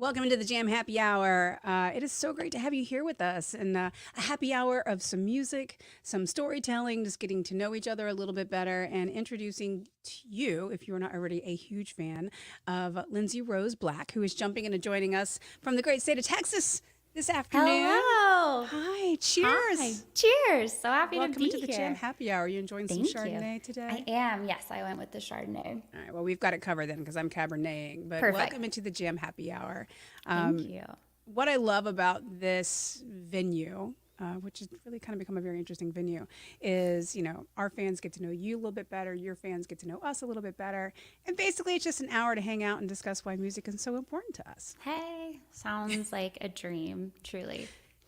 Welcome into the JaM Happy Hour. It is so great to have you here with us, and a happy hour of some music, some storytelling, just getting to know each other a little bit better, and introducing to you, if you're not already a huge fan, of Lindsey Rose Black, who is jumping in and joining us from the great state of Texas this afternoon. Hello. Hi, Hi. cheers. Cheers. So happy Welcome to be into the here. JaM Happy Hour. You enjoying some Thank Chardonnay you. today? I am. Yes, I went with the Chardonnay. All right, well, we've got it covered then because I'm Caberneting, but Perfect. welcome into the JaM Happy Hour. Thank you. What I love about this venue, which has really kind of become a very interesting venue, is, our fans get to know you a little bit better, your fans get to know us a little bit better, and basically it's just an hour to hang out and discuss why music is so important to us. Hey, sounds like a dream, truly.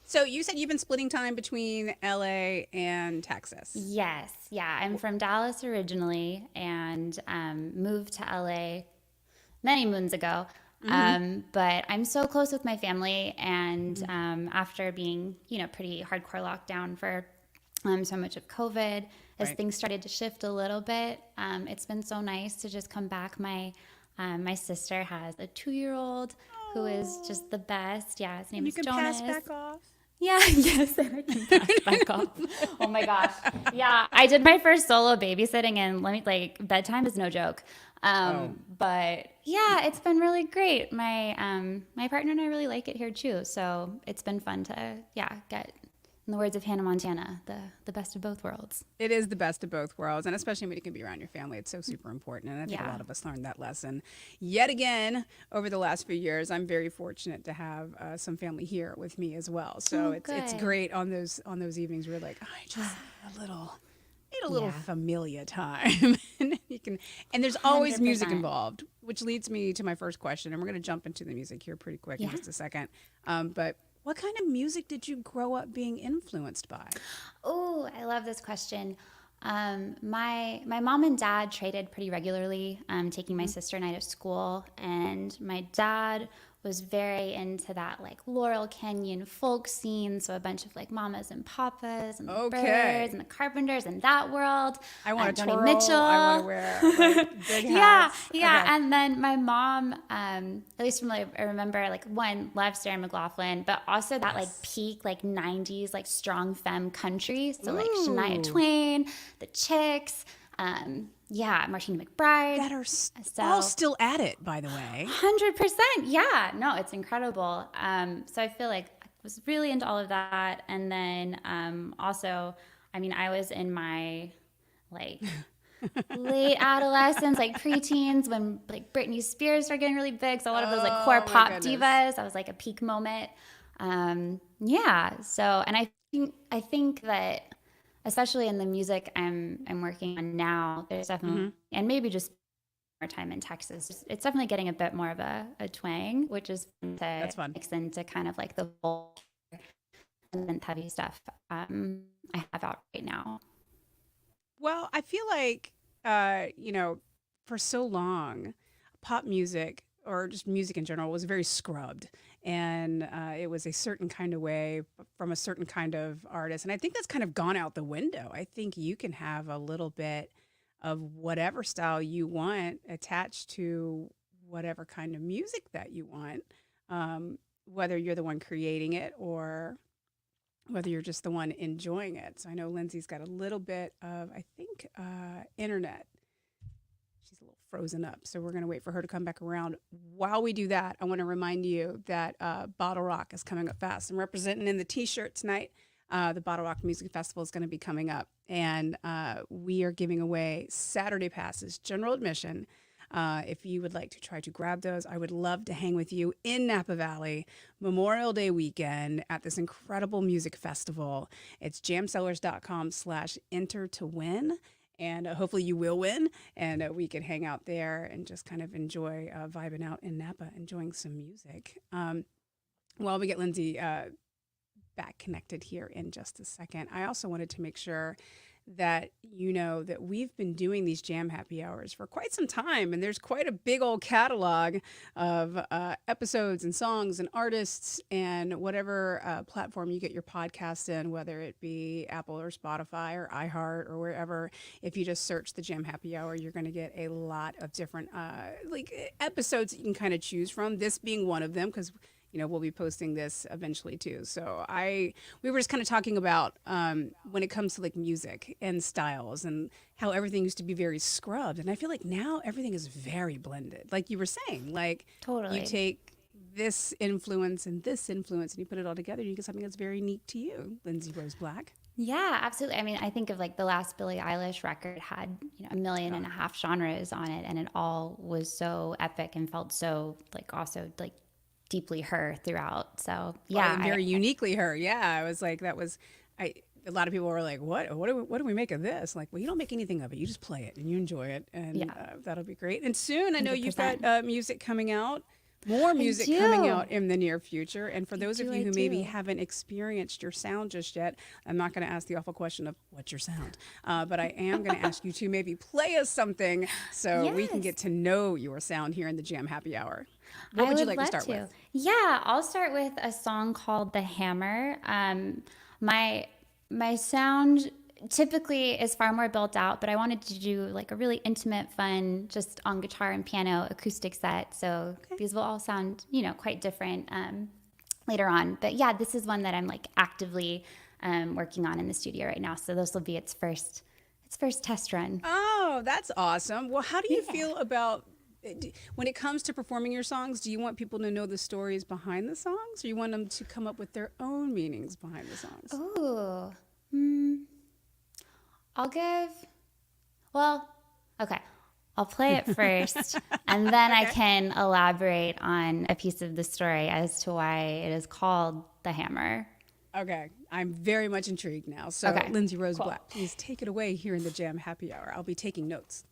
So you said you've been splitting time between LA and Texas. Yes. Yeah, I'm from Dallas originally and moved to LA many moons ago. But I'm so close with my family, and after being, pretty hardcore lockdown for so much of COVID, as Right. things started to shift a little bit, it's been so nice to just come back. My sister has a 2-year-old who is just the best. Yeah, his name You is can Jonas. pass back off. Yeah, yes, and I can pass back off. Oh my gosh. Yeah, I did my first solo babysitting, and bedtime is no joke. But yeah, it's been really great. My partner and I really like it here too. So it's been fun to get, in the words of Hannah Montana, the best of both worlds. It is the best of both worlds, and especially when you can be around your family, it's so super important. And I think a Yeah. lot of us learned that lesson yet again over the last few years. I'm very fortunate to have some family here with me as well. So Oh, it's good. great on those evenings where you're like, I just need a little Yeah. familia time, and there's always music 100%. involved, which leads me to my first question, and we're going to jump into the music here pretty quick in Yeah. just a second. But what kind of music did you grow up being influenced by? Oh, I love this question. My mom and dad traded pretty regularly, taking my sister and I to school, and my dad was very into that like Laurel Canyon folk scene, so a bunch of like Mamas and Papas and the Okay. Byrds and the Carpenters and that world. I want to Joni twirl. Mitchell. I want to wear like, big Yeah, hats. yeah. Okay. And then my mom, at least from like I remember, like one loved Sarah McLachlan, but also that like peak like '90s like strong femme country. So like Shania Ooh. Twain, the Chicks, Martina McBride. That are So- all still at it, by the way. 100%. Yeah, no, it's incredible. So I feel like I was really into all of that. And then also, I mean, I was in my like late adolescence, like preteens, when like Britney Spears started getting really big. So a lot of those like core Oh, my pop goodness. divas. That was like a peak moment. So, and I think that especially in the music I'm working on now, there's definitely, and maybe just more time in Texas, it's definitely getting a bit more of a twang, which is fun to That's fun. mix into kind of like the folk and heavy stuff I have out right now. Well, I feel like, for so long, pop music or just music in general was very scrubbed. And it was a certain kind of way from a certain kind of artist. And I think that's kind of gone out the window. I think you can have a little bit of whatever style you want attached to whatever kind of music that you want, whether you're the one creating it or whether you're just the one enjoying it. So I know Lindsay's got a little bit of, I think, internet. She's a little frozen up. So we're going to wait for her to come back around. While we do that, I want to remind you that Bottle Rock is coming up fast. I'm representing in the T-shirt tonight. The Bottle Rock Music Festival is going to be coming up. And we are giving away Saturday passes, general admission. If you would like to try to grab those, I would love to hang with you in Napa Valley Memorial Day weekend at this incredible music festival. It's jamcellars.com/enter to win. And hopefully you will win. And we can hang out there and just kind of enjoy vibing out in Napa, enjoying some music. While we get Lindsay back connected here in just a second, I also wanted to make sure that you know that we've been doing these Jam Happy Hours for quite some time, and there's quite a big old catalog of episodes and songs and artists and whatever platform you get your podcast in, whether it be Apple or Spotify or iHeart or wherever. If you just search the Jam Happy Hour, you're going to get a lot of different episodes that you can kind of choose from. This being one of them, because we'll be posting this eventually too. So we were just kind of talking about when it comes to like music and styles and how everything used to be very scrubbed. And I feel like now everything is very blended. Like you were saying, like Totally. you take this influence and you put it all together and you get something that's very unique to you, Lindsey Rose Black. Yeah, absolutely. I mean, I think of like the last Billie Eilish record had 1.5 million genres on it, and it all was so epic and felt so like also like deeply her throughout. So yeah, well, very uniquely her. Yeah, I was like, a lot of people were like, what do we make of this? Like, well, you don't make anything of it. You just play it and you enjoy it, and that'll be great. And soon, I know 100%. You've got music coming out. More music coming out in the near future. And for those of you who maybe haven't experienced your sound just yet, I'm not going to ask the awful question of what's your sound, but I am going to ask you to maybe play us something so we can get to know your sound here in the Jam Happy Hour. What would you like to start with? Yeah, I'll start with a song called The Hammer. My sound typically is far more built out, but I wanted to do like a really intimate, fun, just on guitar and piano acoustic set. So these will all sound, quite different later on. But yeah, this is one that I'm like actively working on in the studio right now. So this will be its first test run. Oh, that's awesome. Well, how do you feel about when it comes to performing your songs? Do you want people to know the stories behind the songs, or you want them to come up with their own meanings behind the songs? Ooh. I'll play it first, and then I can elaborate on a piece of the story as to why it is called The Hammer. Okay, I'm very much intrigued now. So, Lindsey Rose Black, please take it away here in the Jam Happy Hour. I'll be taking notes.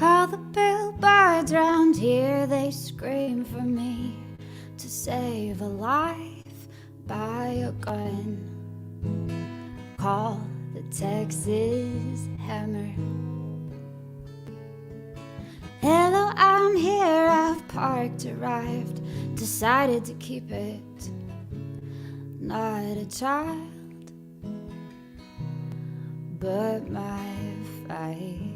All the billboards round here, they scream for me to save a life by a gun. Call the Texas Hammer. Hello, I'm here, I've parked, arrived, decided to keep it. Not a child, but my fight.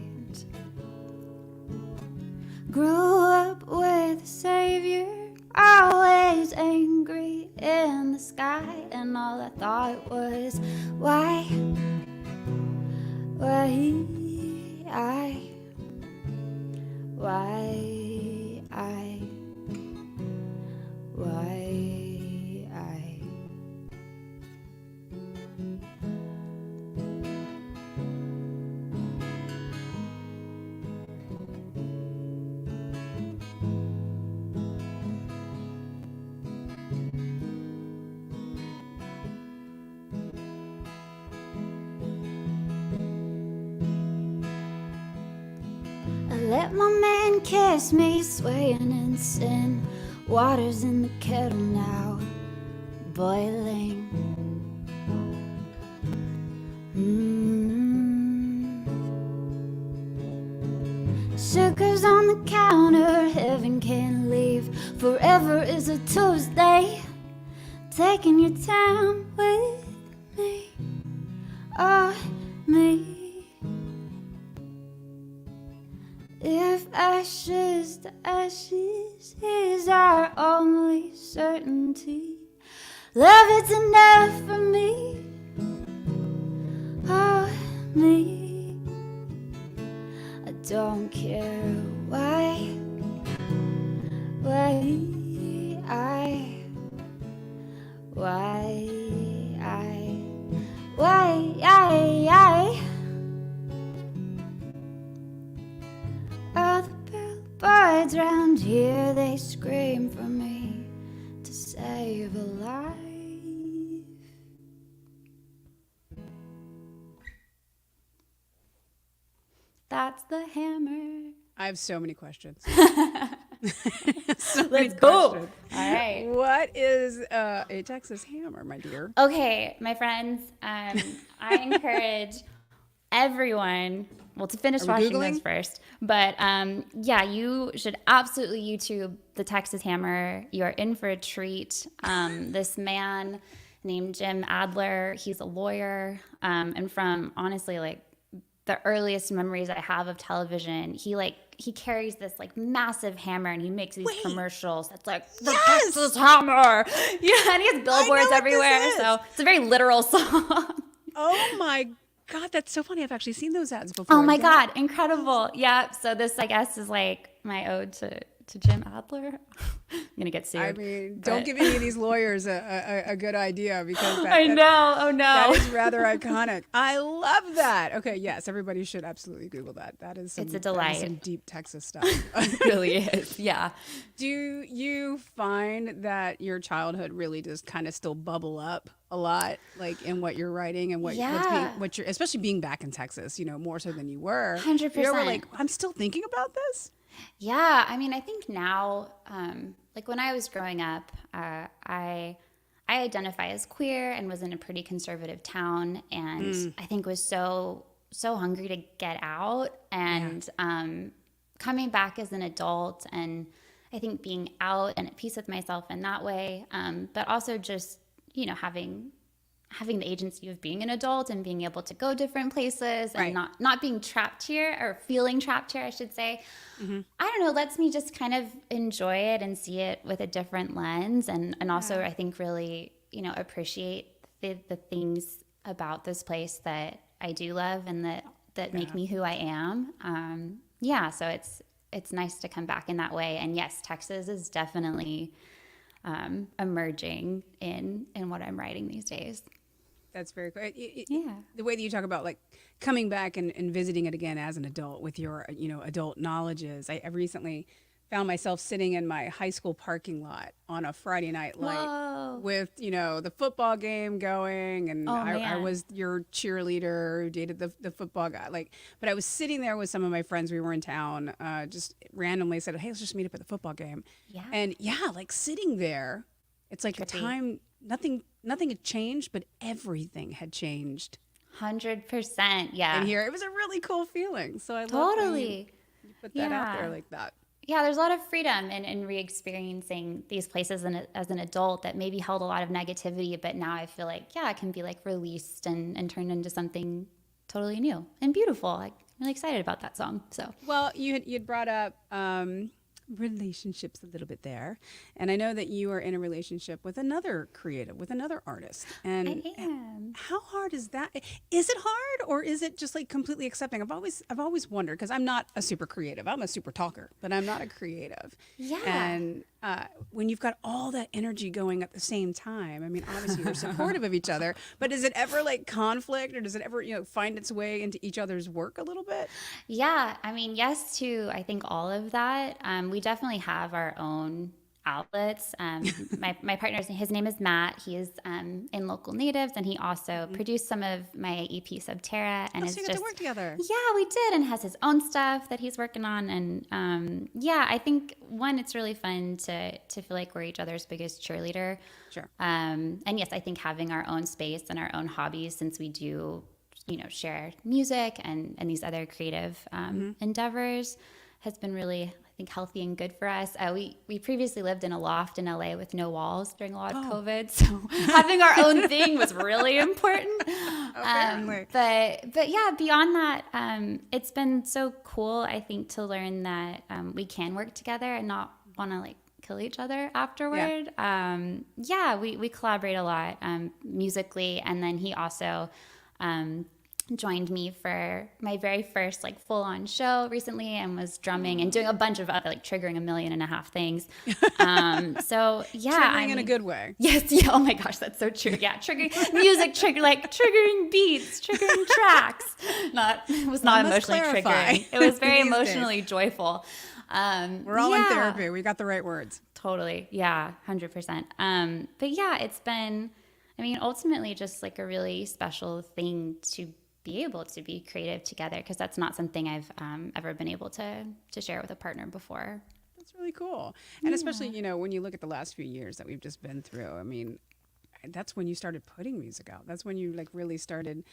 Grew up with a savior, always angry in the sky, and all I thought was, why I let my man kiss me, swaying in sin. Water's in the kettle now, boiling. Sugar's on the counter, heaven can't leave. Forever is a Tuesday, taking your time with me, oh me. If ashes to ashes is our only certainty, love, it's enough for me, oh me. I don't care why All the billboards birds round here, they scream for me to save a life. That's the hammer. I have so many questions. Let's go. All right. What is a Texas hammer, my dear? Okay, my friends, I encourage everyone, well, to finish watching Googling? this first, but yeah, you should absolutely YouTube the Texas Hammer. You are in for a treat. This man named Jim Adler, he's a lawyer, and from honestly, like, the earliest memories I have of television, he carries this like massive hammer and he makes these commercials that's like the Texas Hammer. Yeah, and he has billboards everywhere. So it's a very literal song. Oh my God, that's so funny. I've actually seen those ads before. Oh my God, incredible. Yeah. So this, I guess, is like my ode to Jim Adler. I'm going to get sued. I mean, don't give any of these lawyers a good idea because I know. Oh no. That is rather iconic. I love that. Okay, yes, everybody should absolutely Google that. That is It's a delight. That is some deep Texas stuff. It really is. Yeah. Do you find that your childhood really does kind of still bubble up a lot, like in what you're writing and what you're, especially being back in Texas, you know, more so than you were. 100%. You were like, I'm still thinking about this. Yeah, I mean, I think now, like when I was growing up, I identify as queer and was in a pretty conservative town, and I think was so hungry to get out, and coming back as an adult, and I think being out and at peace with myself in that way, but also just, you know, having the agency of being an adult and being able to go different places and not being trapped here, or feeling trapped here, I should say. I don't know, lets me just kind of enjoy it and see it with a different lens. And also I think really, you know, appreciate the things about this place that I do love and that make me who I am. So it's nice to come back in that way. And yes, Texas is definitely emerging in what I'm writing these days. That's very cool. The way that you talk about like coming back and visiting it again as an adult with your, you know, adult knowledges. I recently found myself sitting in my high school parking lot on a Friday night light with, you know, the football game going, and I was your cheerleader who dated the football guy. Like, but I was sitting there with some of my friends. We were in town, just randomly said, hey, let's just meet up at the football game. Yeah. And like sitting there, it's like a time, nothing had changed, but everything had changed. 100%. Yeah. And here, it was a really cool feeling. So I love totally. You put that out there like that. Yeah, there's a lot of freedom in re-experiencing these places as an adult that maybe held a lot of negativity, but now I feel like, it can be like released and turned into something totally new and beautiful. I'm really excited about that song. So, well, you'd brought up relationships a little bit there, and I know that you are in a relationship with another creative, with another artist. And I am. How hard is that? Is it hard, or is it just like completely accepting? I've always wondered, because I'm not a super creative. I'm a super talker, but I'm not a creative. Yeah. And when you've got all that energy going at the same time, I mean, obviously you're supportive of each other, but is it ever like conflict, or does it ever, you know, find its way into each other's work a little bit? Yeah, I mean, yes to, I think, all of that. We definitely have our own outlets. My partner, his name is Matt. He is in Local Natives, and he also produced some of my EP Subterra. And so you got to work together. Yeah, we did, and has his own stuff that he's working on. And I think it's really fun to feel like we're each other's biggest cheerleader. Sure. And yes, I think having our own space and our own hobbies, since we do, you know, share music and these other creative endeavors, has been really, I think, healthy and good for us. We previously lived in a loft in LA with no walls during a lot of COVID, so having our own thing was really important. But yeah, beyond that, it's been so cool, I think, to learn that we can work together and not want to like kill each other afterward. We collaborate a lot musically, and then he also joined me for my very first like full-on show recently, and was drumming and doing a bunch of other, like, triggering 1.5 million things. Triggering in a good way. Yes. Yeah. Oh my gosh, that's so true. Yeah. Triggering music, triggering beats, triggering tracks. It was not emotionally triggering. It was very emotionally joyful. We're all in therapy. We got the right words. Totally. Yeah, 100%. But yeah, it's been, I mean, ultimately just like a really special thing to be able to be creative together, because that's not something I've ever been able to share with a partner before. That's really cool. And especially, when you look at the last few years that we've just been through, I mean, that's when you started putting music out. That's when you like really started,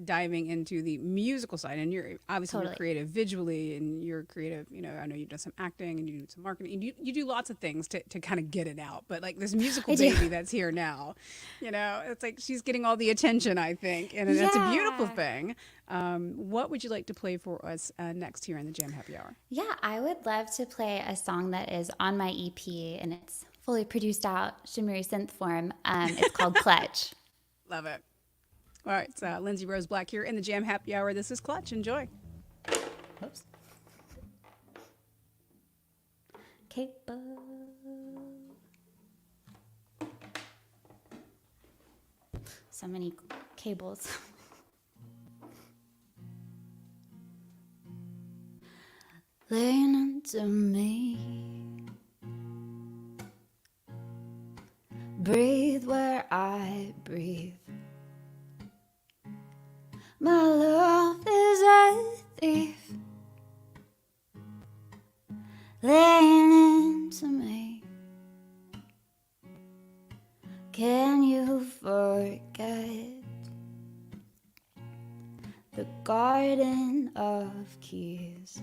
diving into the musical side. And you're obviously Totally. you're creative visually, and you're creative. I know you've done some acting and you do some marketing. And you do lots of things to kind of get it out. But like this musical baby that's here now, it's like she's getting all the attention, I think, and it's a beautiful thing. What would you like to play for us next here in the JaM Happy Hour? Yeah, I would love to play a song that is on my EP, and it's fully produced out, shimmery synth form. It's called Clutch. Love it. All right, it's Lindsey Rose Black here in the JaM Happy Hour. This is Clutch. Enjoy. Oops. Cable. So many cables. Lean into me. Breathe where I breathe. My love is a thief. Lean into me. Can you forget the garden of keys?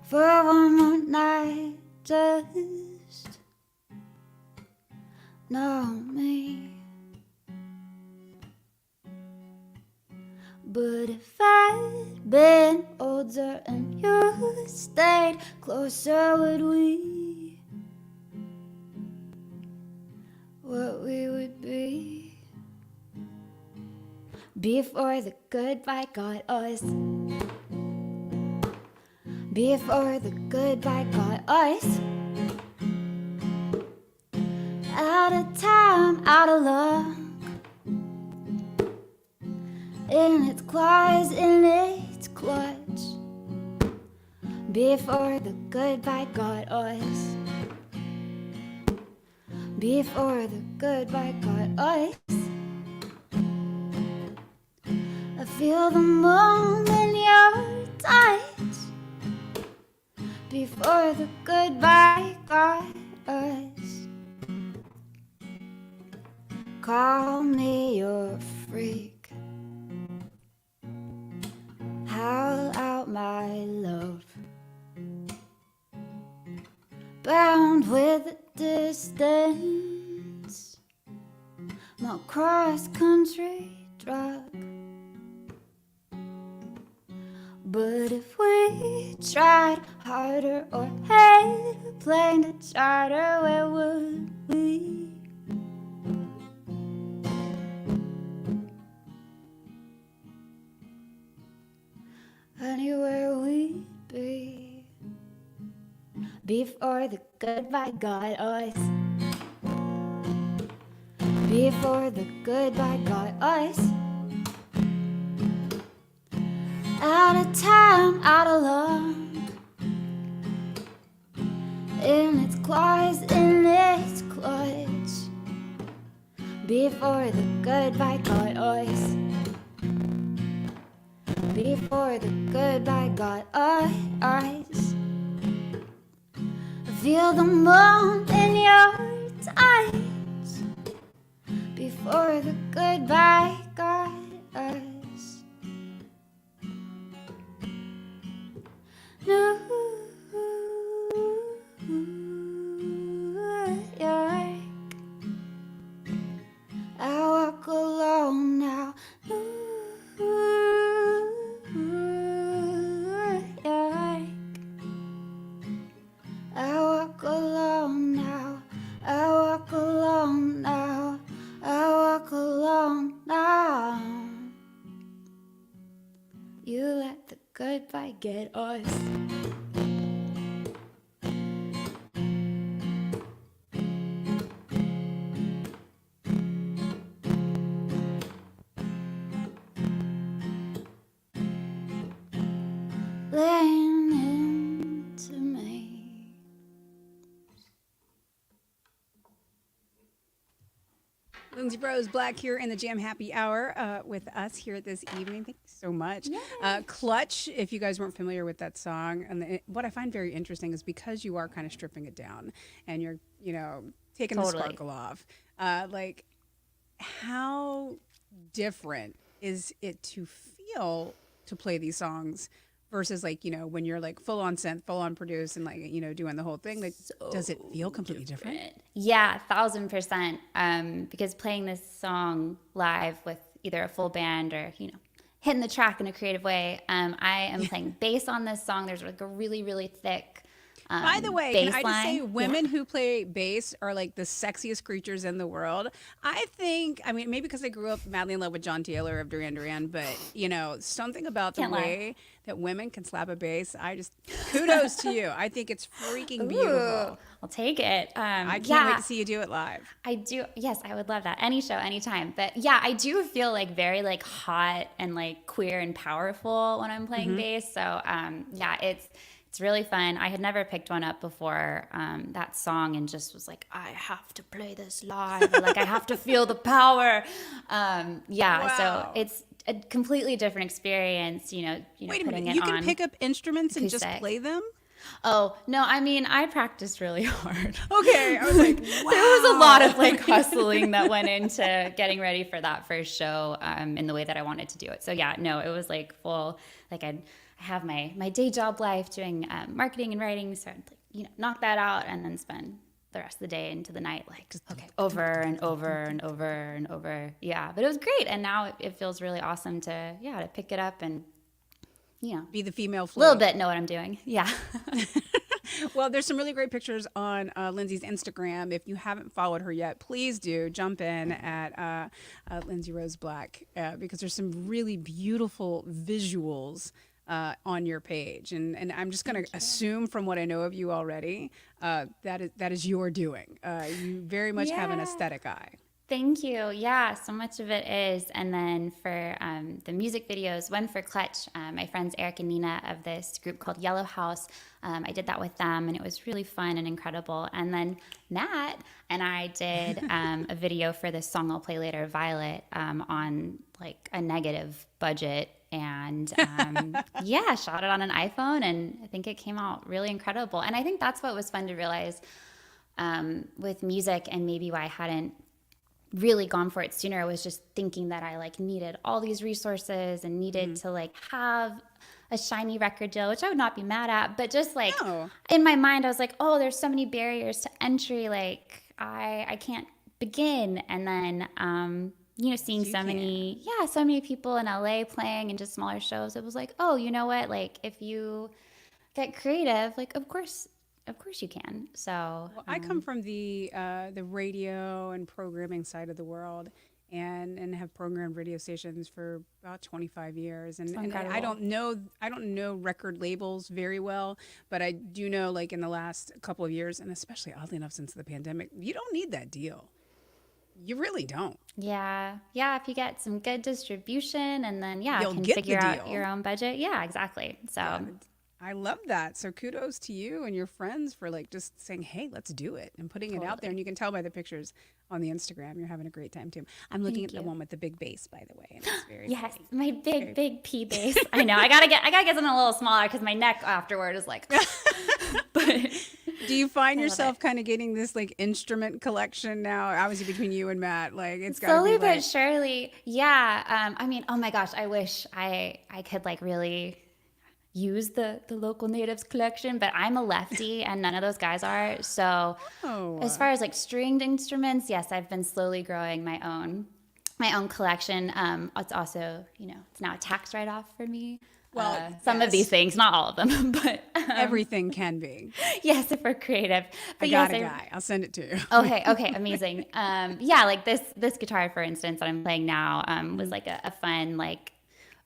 For one more night, just know me. But if I'd been older and you stayed closer, would we? What we would be before the goodbye got us. Before the goodbye got us. Out of time, out of luck. In its claws, in its clutch. Before the goodbye got us. Before the goodbye got us. I feel the moon in your touch. Before the goodbye got us. Call me your freak. Howl out my love. Bound with the distance. My cross-country drug. But if we tried harder or had a plane to charter, where would we? Anywhere we'd be before the goodbye got us. Before the goodbye got us. Out of time, out of luck. In its claws, in its clutch. Before the goodbye got us. Before the goodbye got us. I feel the moon in your eyes. Before the goodbye got us. New York, I walk alone now. New York, I walk alone now. I walk alone now. I walk alone now. You let the goodbye get us. Laying Lindsey Rose Black here in the JaM Happy Hour with us here this evening. Thank you so much. Clutch, if you guys weren't familiar with that song, and what I find very interesting is because you are kind of stripping it down and you're, taking the sparkle off. Like, how different is it to feel to play these songs versus when you're like full on synth, full on produce and doing the whole thing? Like, does it feel completely different? Yeah, 1000%. Because playing this song live with either a full band or, hitting the track in a creative way, I am playing bass on this song. There's like a really, really thick by the way, can I just say women Yeah. who play bass are like the sexiest creatures in the world. I think, maybe because I grew up madly in love with John Taylor of Duran Duran, but something about the Can't lie. way that women can slap a bass, kudos to you. I think it's freaking beautiful. Ooh, I'll take it. I can't wait to see you do it live. I do. Yes, I would love that. Any show, anytime. But yeah, I do feel like very like hot and like queer and powerful when I'm playing bass. So yeah, it's really fun. I had never picked one up before that song and just was like, I have to play this live. Like I have to feel the power. Yeah, so it's a completely different experience, Wait a putting minute, it you on can pick up instruments and just acoustic. play them? Oh, no, I practiced really hard. Okay, I was like, wow. There was a lot of like hustling that went into getting ready for that first show in the way that I wanted to do it. So yeah, no, it was like full, like I have my day job life doing marketing and writing. So I'd knock that out and then spend the rest of the day into the night, like just over and over and over and over. Yeah, but it was great. And now it feels really awesome to pick it up and, be the female a flute. little bit know what I'm doing. Yeah. Well, there's some really great pictures on Lindsey's Instagram. If you haven't followed her yet, please do jump in at Lindsey Rose Black because there's some really beautiful visuals on your page. And I'm just going to assume from what I know of you already, that is your doing. You very much have an aesthetic eye. Thank you. Yeah, so much of it is. And then for the music videos, one for Clutch, my friends Eric and Nina of this group called Yellow House, I did that with them and it was really fun and incredible. And then Nat and I did a video for this song I'll play later, Violet, on like a negative budget. And shot it on an iPhone and I think it came out really incredible. And I think that's what was fun to realize with music and maybe why I hadn't really gone for it sooner. I was just thinking that I like needed all these resources and needed to like have a shiny record deal, which I would not be mad at, but just like in my mind, I was like, oh, there's so many barriers to entry. Like I can't begin. And then, seeing so many people in LA playing and just smaller shows, it was like, oh, you know what? Like if you get creative, like, of course you can. So I come from the radio and programming side of the world, and have programmed radio stations for about 25 years. And I don't know record labels very well, but I do know like in the last couple of years, and especially oddly enough since the pandemic, you don't need that deal. You really don't. Yeah. If you get some good distribution and then You'll can get figure the out deal. your own budget. Yeah, exactly. So. Yeah, I love that. So kudos to you and your friends for like just saying, hey, let's do it and putting it out there. And you can tell by the pictures on the Instagram, you're having a great time too. I'm looking at the one with the big bass, by the way. And it's very Yes, funny. my big P bass. I know. I gotta get something a little smaller because my neck afterward is like. But do you find yourself kind of getting this like instrument collection now? Obviously between you and Matt, like it's got to be slowly like, but surely, yeah. Oh my gosh, I wish I could like really use the local natives collection, but I'm a lefty and none of those guys are. So as far as like stringed instruments, yes, I've been slowly growing my own collection. It's also, it's now a tax write-off for me. Well, some of these things, not all of them, but everything can be. yes, if we're creative. But I got a guy. I'll send it to you. Okay, amazing. Like this guitar, for instance, that I'm playing now, was like a fun like,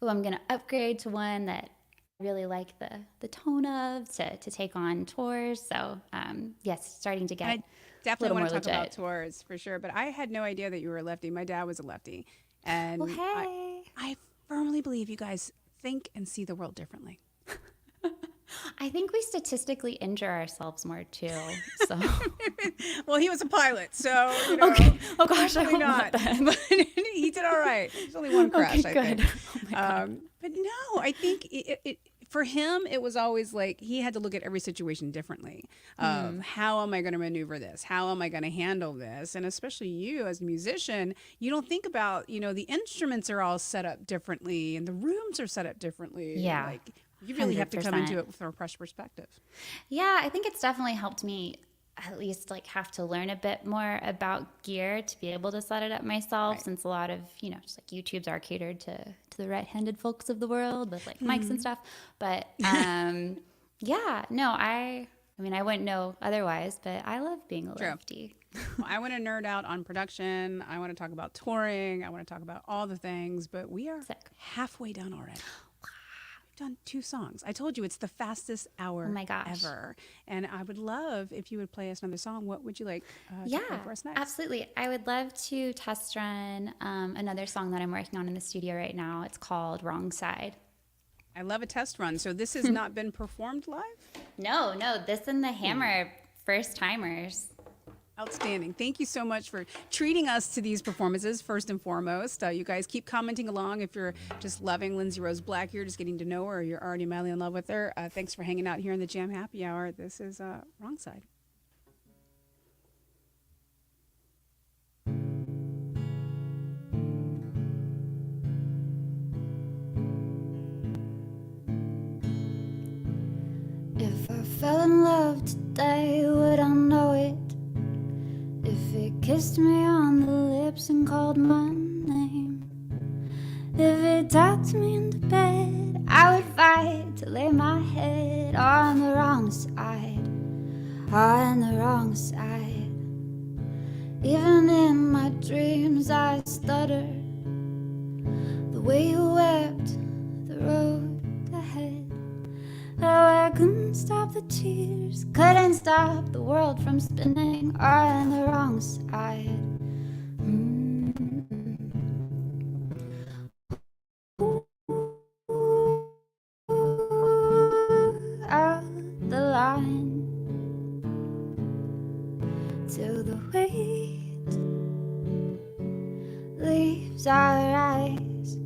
I'm gonna upgrade to one that I really like the tone of to take on tours. So yes, starting to get. I definitely want to talk legit. about tours for sure, but I had no idea that you were a lefty. My dad was a lefty, and Well, hey. I firmly believe you guys think and see the world differently. I think we statistically injure ourselves more too. So Well, he was a pilot, so you know, okay. Oh gosh, I probably hope not. not then. But he did all right. There's only one crash, Okay, I good. think. Oh my God. But no, I think for him, it was always like he had to look at every situation differently. Of how am I going to maneuver this? How am I going to handle this? And especially you as a musician, you don't think about, the instruments are all set up differently and the rooms are set up differently. Yeah. Like you really have to come into 100%. it from a fresh perspective. Yeah, I think it's definitely helped me at least like have to learn a bit more about gear to be able to set it up myself, Right. since a lot of, just like YouTubes are catered to the right-handed folks of the world with like mics and stuff. But yeah, no, I mean I wouldn't know otherwise, but I love being a True. lefty. Well, I want to nerd out on production. I want to talk about touring. I want to talk about all the things, but we are Sick. halfway done already. We've done 2 songs. I told you it's the fastest hour Oh my gosh. ever. And I would love if you would play us another song. What would you like to play Yeah, for us next? absolutely. I would love to test run another song that I'm working on in the studio right now. It's called Wrong Side. I love a test run. So this has not been performed live? No, this and the Hammer first timers. Outstanding. Thank you so much for treating us to these performances, first and foremost. You guys keep commenting along if you're just loving Lindsey Rose Black, you're just getting to know her, or you're already madly in love with her. Thanks for hanging out here in the JaM Happy Hour. This is Wrong Side. If I fell in love today, would I know it? If it kissed me on the lips and called my name, if it tucked me into bed, I would fight to lay my head on the wrong side, on the wrong side. Even in my dreams I stutter, the way you wept the road ahead. Oh, I couldn't stop the tears, couldn't stop the world from spinning on the wrong side. Out the line till the weight leaves our eyes.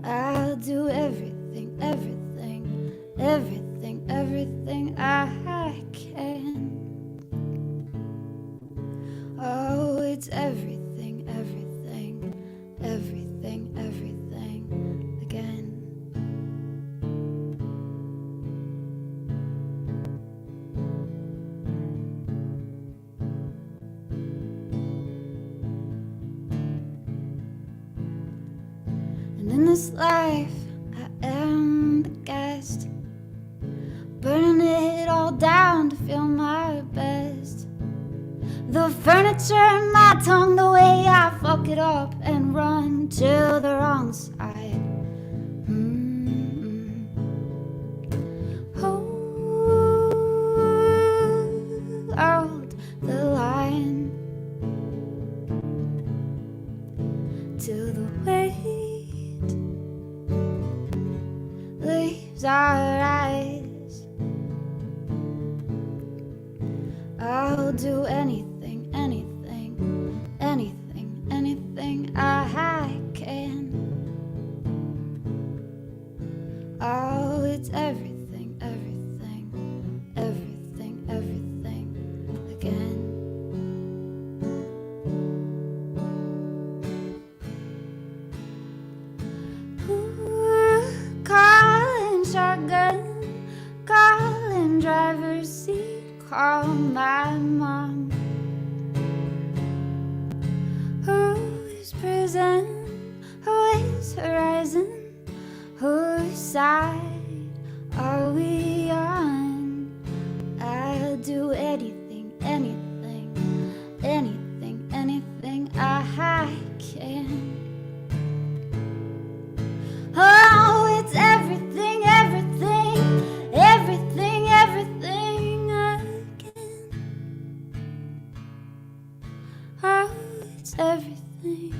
I'll do everything, everything, everything, everything I can. Oh, it's everything, everything, everything, everything again. And in this life, I am the guest, burning it all down to feel my best. The furniture in my tongue, the way I fuck it up and run to the wrong side. Hold out the line till the weight leaves our eyes. I'll do anything, anything, anything, anything I can. Oh, it's everything, everything, everything, everything again. Ooh, calling shotgun, calling driver's seat, call my mom. Who is prison? Who is horizon? Whose side are we on? I'll do anything, anything, anything, anything I can. Oh, it's everything, everything, everything, everything again. Oh, it's everything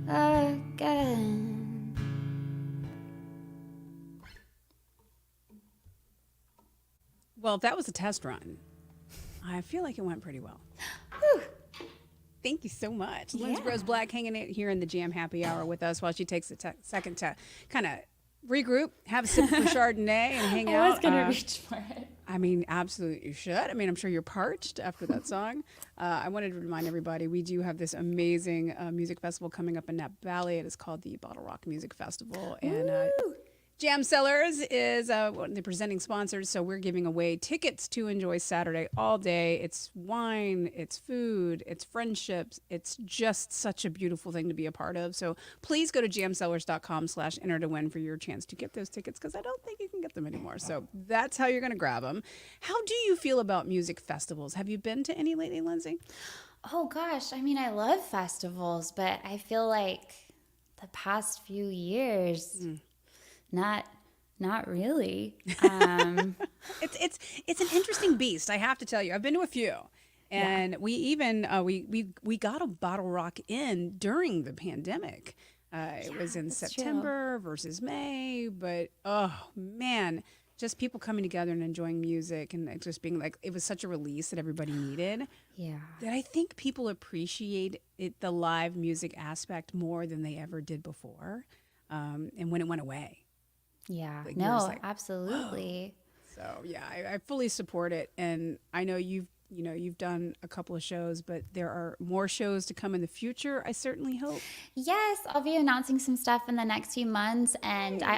again. Well, if that was a test run, I feel like it went pretty well. Thank you so much. Lindsey Rose Black hanging out here in the JaM Happy Hour with us while she takes a second to kind of regroup, have a sip of Chardonnay, and hang out. I was going to reach for it. I mean, absolutely, you should. I mean, I'm sure you're parched after that song. I wanted to remind everybody, we do have this amazing music festival coming up in Napa Valley. It is called the Bottle Rock Music Festival. And JaM Cellars is one of the presenting sponsors, so we're giving away tickets to enjoy Saturday all day. It's wine, it's food, it's friendships. It's just such a beautiful thing to be a part of. So please go to jamcellars.com/enter to win for your chance to get those tickets, because I don't think you can get them anymore. So that's how you're going to grab them. How do you feel about music festivals? Have you been to any lately, Lindsey? Oh, gosh. I mean, I love festivals, but I feel like the past few years... Not really. It's an interesting beast, I have to tell you. I've been to a few, and we even we got a Bottle Rock in during the pandemic. It was in September versus May, but oh man, just people coming together and enjoying music and just being like, it was such a release that everybody needed. Yeah, that I think people appreciate it, the live music aspect, more than they ever did before. And when it went away. Yeah, like, no, like, absolutely. So yeah, I fully support it, and I know you've done a couple of shows, but there are more shows to come in the future, I certainly hope. Yes, I'll be announcing some stuff in the next few months, and I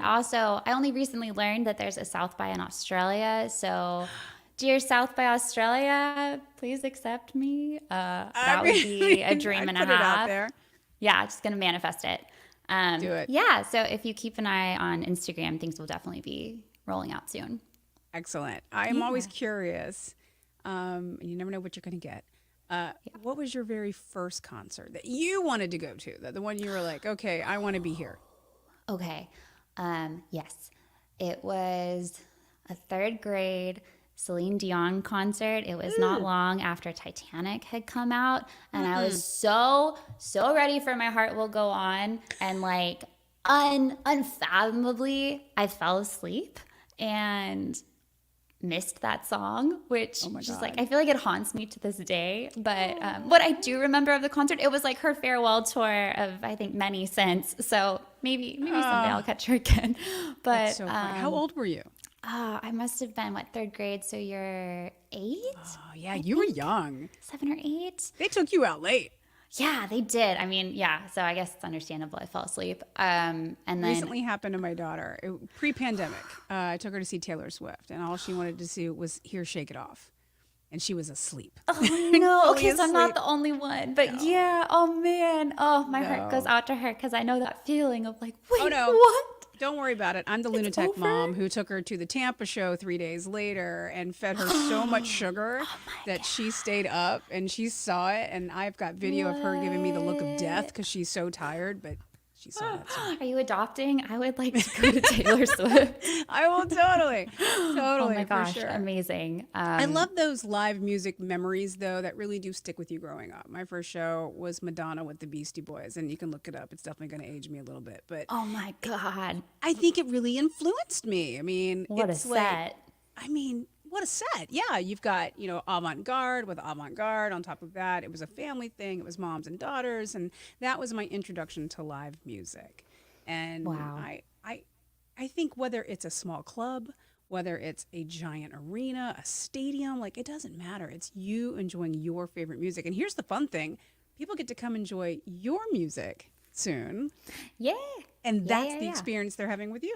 only recently learned that there's a South by in Australia, so dear South by Australia, please accept me. That would be a dream and a half. Put it out there. Yeah, just gonna manifest it. Do it. Yeah, so if you keep an eye on Instagram, things will definitely be rolling out soon. Excellent. I'm always curious. You never know what you're going to get. What was your very first concert that you wanted to go to? The one you were like, okay, I want to be here. Okay. Yes. It was a third grade Celine Dion concert. It was not long after Titanic had come out, and I was so ready for My Heart Will Go On, and like unfathomably I fell asleep and missed that song, which just like I feel like it haunts me to this day. But what I do remember of the concert, it was like her farewell tour of, I think, many since. So maybe someday I'll catch her again. But That's so funny. How old were you? I must have been, third grade? So you're 8? Oh, yeah, you were young. 7 or 8? They took you out late. Yeah, they did. I mean, yeah. So I guess it's understandable I fell asleep. And then Recently happened to my daughter. Pre-pandemic, I took her to see Taylor Swift, and all she wanted to see was hear "Shake It Off," and she was asleep. Oh no! Okay, so I'm not the only one. But yeah. Oh man. Oh, my heart goes out to her, because I know that feeling of like, wait, what? Don't worry about it. I'm the lunatic mom who took her to the Tampa show 3 days later and fed her so much sugar that she stayed up, and she saw it. And I've got video of her giving me the look of death because she's so tired, but she saw that. So. Are you adopting? I would like to go to Taylor Swift. I will totally. Oh my gosh, for sure. Amazing. I love those live music memories, though, that really do stick with you growing up. My first show was Madonna with the Beastie Boys, and you can look it up. It's definitely going to age me a little bit. But oh my God. I think it really influenced me. I mean, what a set. What a set. Yeah, you've got, avant-garde with avant-garde. On top of that, it was a family thing. It was moms and daughters, and that was my introduction to live music. And wow. I think whether it's a small club, whether it's a giant arena, a stadium, it doesn't matter. It's you enjoying your favorite music. And here's the fun thing. People get to come enjoy your music soon. Yeah. And that's the experience they're having with you.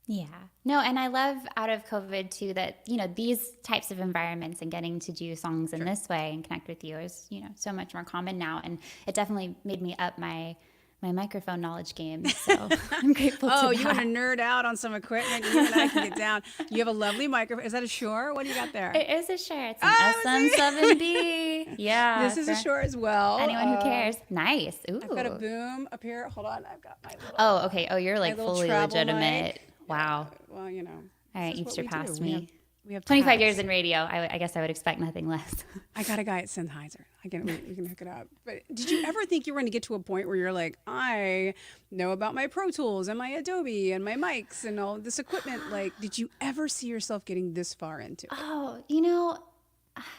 Yeah. No, and I love out of COVID too that, these types of environments and getting to do songs in this way and connect with you is, so much more common now. And it definitely made me up my microphone knowledge game. So I'm grateful to that. Oh, you want to nerd out on some equipment? You and I can get down. You have a lovely microphone. Is that a Shure? What do you got there? It is a Shure. It's an SM7B. Yeah. This is a Shure as well. Anyone who cares. Nice. Ooh. I've got a boom up here. Hold on. I've got my little. Oh, okay. Oh, you're fully legitimate. Mic. Wow. Well, All right, you've surpassed me. We have 25 tabs. years in radio. I guess I would expect nothing less. I got a guy at Sennheiser. We can hook it up. But did you ever think you were going to get to a point where you're like, I know about my Pro Tools and my Adobe and my mics and all this equipment? Like, did you ever see yourself getting this far into it? Oh,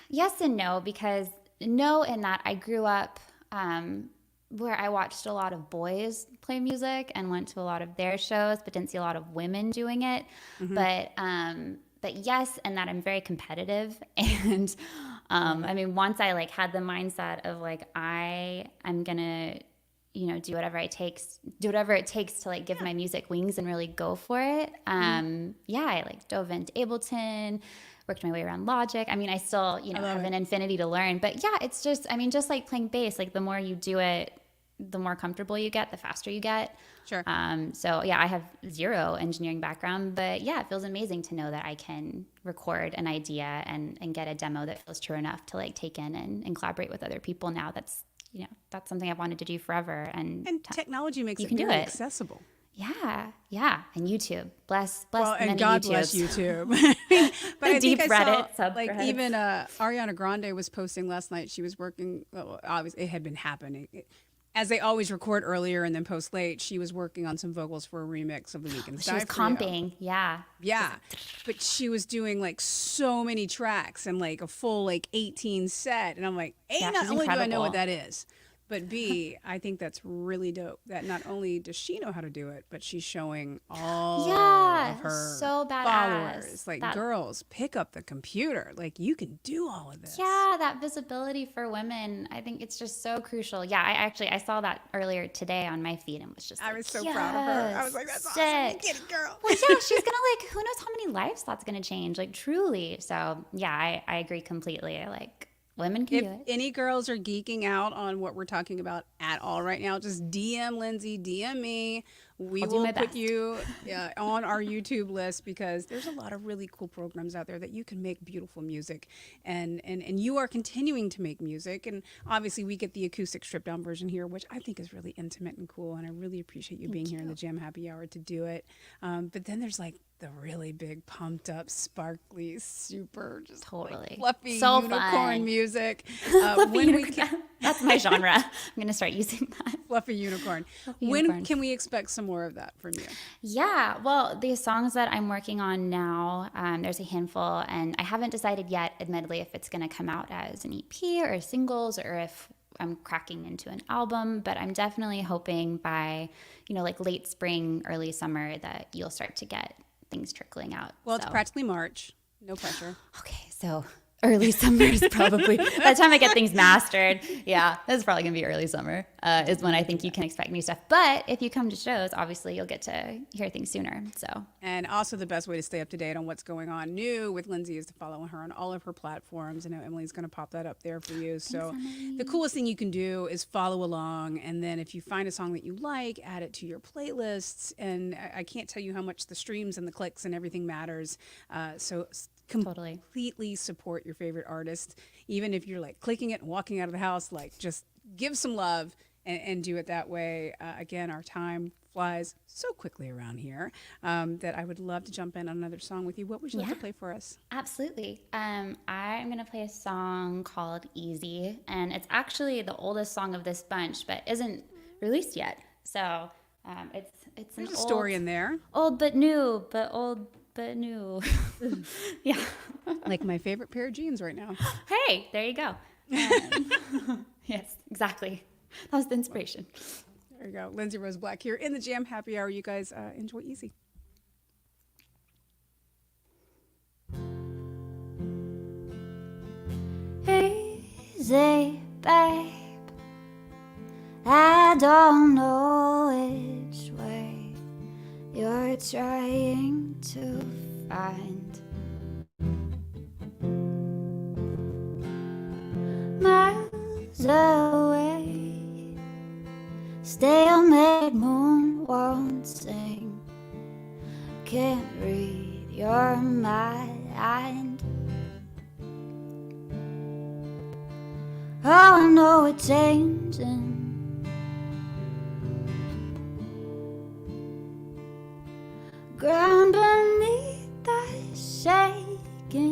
yes and no, because no in that I grew up where I watched a lot of boys play music and went to a lot of their shows, but didn't see a lot of women doing it. Mm-hmm. But yes, and that I'm very competitive. And I mean, once I like had the mindset of like, I'm gonna, do whatever it takes to like give my music wings and really go for it. Yeah, I like dove into Ableton, worked my way around Logic. I mean, I still, have an infinity to learn, but yeah, it's just, I mean, just like playing bass, like the more you do it, the more comfortable you get, the faster you get. Sure. So yeah, I have zero engineering background, but yeah, it feels amazing to know that I can record an idea and get a demo that feels true enough to like take in and collaborate with other people now. That's something I've wanted to do forever. And technology makes you it can do very it. accessible. Yeah. And YouTube. Bless well, and many God YouTubes. bless YouTube. But The I deep think I Reddit saw, like subthreads. even Ariana Grande was posting last night. She was working. Well, obviously, it had been happening. As they always record earlier and then post late, she was working on some vocals for a remix of The Weeknd's She was comping. Yeah. But she was doing like so many tracks and like a full like 18 set. And I'm like, A, not she's only do I know incredible. what that is, but B, I think that's really dope that not only does she know how to do it, but she's showing all of her so badass. followers. Like, girls, pick up the computer. Like, you can do all of this. Yeah, that visibility for women, I think it's just so crucial. Yeah, I saw that earlier today on my feed and was just I was so proud of her. I was like, that's awesome. You get it, girl. Well, yeah, she's going to like, who knows how many lives that's going to change, like truly. So yeah, I agree completely. Women can do it. If any girls are geeking out on what we're talking about at all right now, just DM Lindsey, DM me. We will put you on our YouTube list because there's a lot of really cool programs out there that you can make beautiful music. And you are continuing to make music. And obviously we get the acoustic stripped down version here, which I think is really intimate and cool. And I really appreciate you being here in the JaM Happy Hour to do it. But then there's like the really big, pumped up, sparkly, super, just like fluffy so unicorn fun. music. Fluffy unicorn. That's my genre. I'm going to start using that. Fluffy unicorn. When can we expect some more of that from you? Yeah, well, the songs that I'm working on now, there's a handful, and I haven't decided yet, admittedly, if it's going to come out as an EP or singles or if I'm cracking into an album, but I'm definitely hoping by, like late spring, early summer that you'll start to get things trickling out. Well, it's practically March. No pressure. Okay, so early summer is probably, by the time I get things mastered, yeah, it's probably going to be early summer is when I think you can expect new stuff. But if you come to shows, obviously you'll get to hear things sooner. And also the best way to stay up to date on what's going on new with Lindsey is to follow her on all of her platforms. I know Emily's going to pop that up there for you. So the coolest thing you can do is follow along. And then if you find a song that you like, add it to your playlists. And I can't tell you how much the streams and the clicks and everything matters. So completely support your favorite artist, even if you're like clicking it and walking out of the house. Like, just give some love and do it that way. Again, our time flies so quickly around here that I would love to jump in on another song with you. What would you like to play for us? Absolutely. I'm going to play a song called Easy, and it's actually the oldest song of this bunch, but isn't released yet. So it's There's a story in there. Old but new, but old but new. Yeah. Like my favorite pair of jeans right now. Hey, there you go. Yes, exactly. That was the inspiration. There you go. Lindsey Rose Black here in the JaM Happy Hour. You guys enjoy Easy. Easy, babe. I don't know which way you're trying to find. Miles away, stalemate, moon won't sing. Can't read your mind. Oh, I know it's changing. Ground beneath us shaking.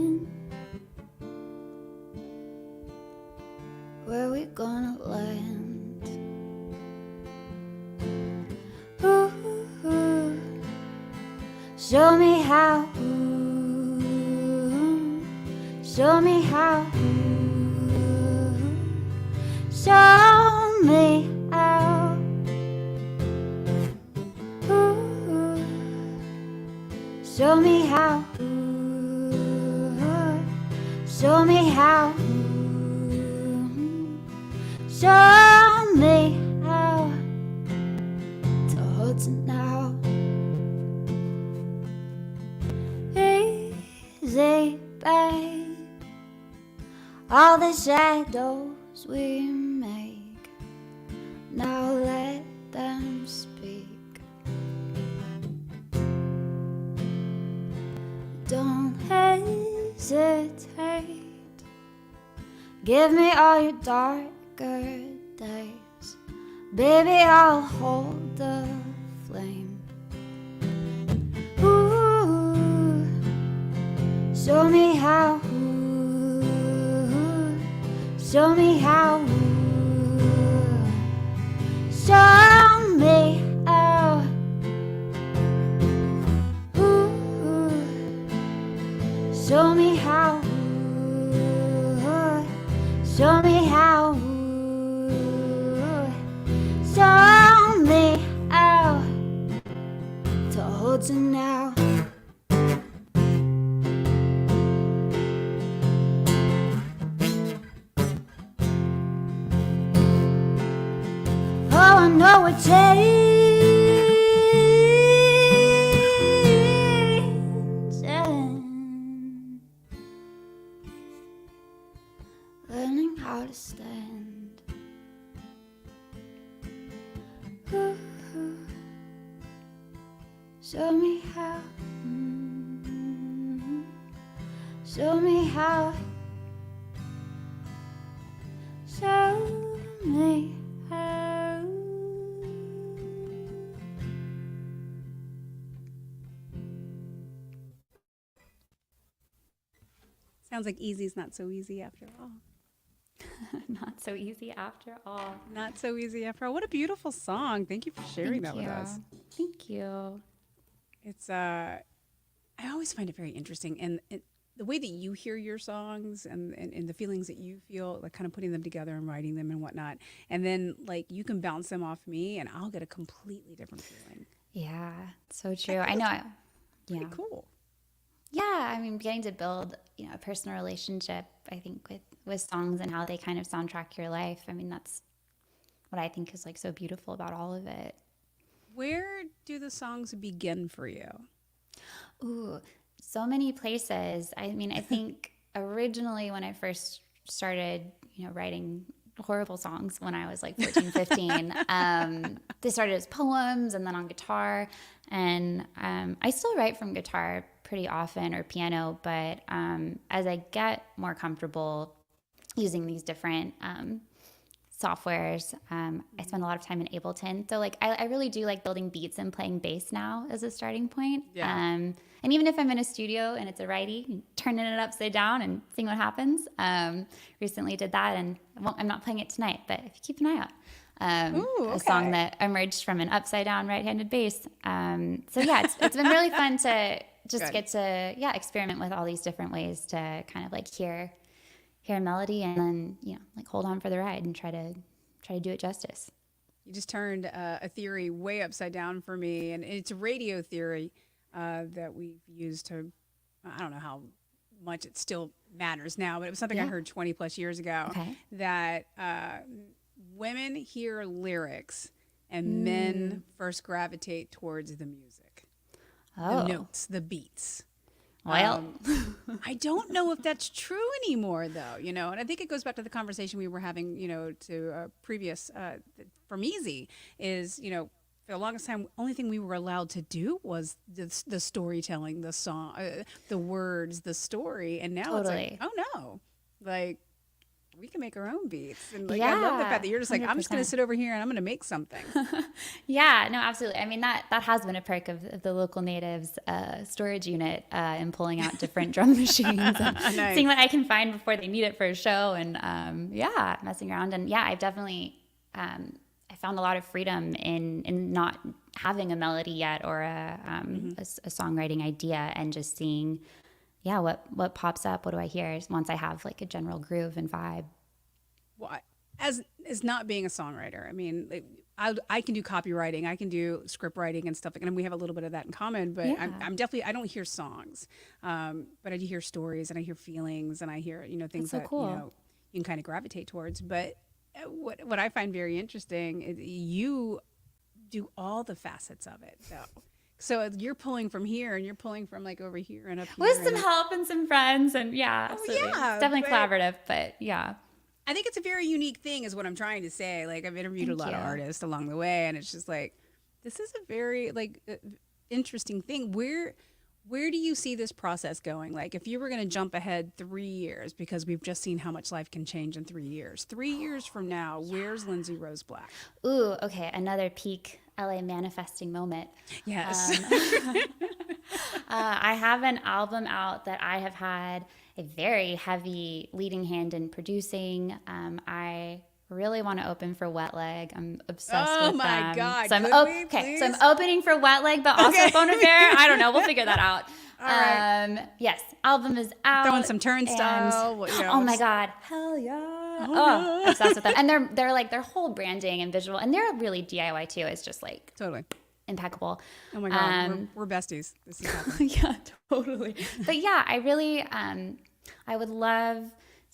where we gonna land? Ooh, show me how. Show me how. Show me how. Ooh, show me how. Show me how. Show me how to hold it now. Easy, babe. All the shadows we make, now let them speak. Don't hesitate. Give me all your darker days. Baby, I'll hold the flame. Ooh, show me how. Show me how. Show me how. Ooh, show me how. Show me how. Show me how to hold you now. Oh, I know we're changing, learning how to stand. Ooh, show me how. Show me how. Show me how. Sounds like easy's not so easy after all. Not so easy after all. Not so easy after all. What a beautiful song. Thank you for sharing that with us. Thank you. It's I always find it very interesting, and the way that you hear your songs and the feelings that you feel, like kind of putting them together and writing them and whatnot, and then like you can bounce them off me and I'll get a completely different feeling. Yeah, so true. I know. Pretty Yeah. cool. Yeah, I mean, getting to build, a personal relationship, I think, with songs and how they kind of soundtrack your life. I mean, that's what I think is like so beautiful about all of it. Where do the songs begin for you? Ooh, so many places. I mean, I think originally when I first started, writing horrible songs when I was like 14, 15, they started as poems and then on guitar. And I still write from guitar pretty often, or piano, but as I get more comfortable using these different softwares, I spend a lot of time in Ableton. So like I really do like building beats and playing bass now as a starting point. Yeah. And even if I'm in a studio and it's a righty, turning it upside down and seeing what happens. Recently did that, and I'm not playing it tonight, but if you keep an eye out. Ooh, A song that emerged from an upside down right-handed bass. So yeah, it's been really fun to just get to experiment with all these different ways to kind of like hear a melody and then like hold on for the ride and try to do it justice. You just turned a theory way upside down for me, and it's a radio theory that we've used to, I don't know how much it still matters now, but it was something I heard 20 plus years ago, that women hear lyrics and men first gravitate towards the music, the notes, the beats. Well, I don't know if that's true anymore, though, and I think it goes back to the conversation we were having, to previous, from Easy, is, for the longest time, only thing we were allowed to do was the storytelling, the song, the words, the story. And now it's like, oh no, like we can make our own beats. And like, I love the fact that you're just like, I'm just going to sit over here and I'm going to make something. Yeah, no, absolutely. I mean, that has been a perk of the local natives storage unit and pulling out different drum machines and seeing what I can find before they need it for a show. And messing around. And yeah, I've definitely, I found a lot of freedom in not having a melody yet or a songwriting idea, and just seeing, what pops up, what do I hear once I have like a general groove and vibe. Well, as not being a songwriter, I mean, like, I can do copywriting, I can do script writing and stuff, and we have a little bit of that in common. But I'm definitely, I don't hear songs, but I do hear stories and I hear feelings and I hear things that you can kind of gravitate towards. But what I find very interesting is you do all the facets of it, though. So you're pulling from here and you're pulling from like over here and up here. With some help and some friends, and absolutely. It's definitely collaborative, but yeah. I think it's a very unique thing is what I'm trying to say. Like, I've interviewed a lot of artists along the way, and it's just like, this is a very like interesting thing. Where do you see this process going? Like, if you were going to jump ahead 3 years, because we've just seen how much life can change in 3 years. 3 years from now, where's Lindsey Rose Black? Ooh, okay, another peak LA manifesting moment. Yes. I have an album out that I have had a very heavy leading hand in producing. I really want to open for Wet Leg. I'm obsessed with them. Oh my God. So I'm opening for Wet Leg, but also Bonavera. I don't know. We'll figure that out. All right. Yes, album is out. Throwing some turnstile. Oh my God. Hell yeah. Oh, obsessed with them. And they're like, their whole branding and visual, and they're really DIY too. It's just like totally impeccable. Oh my God. We're besties. This is happening. Yeah, totally. But yeah, I really, I would love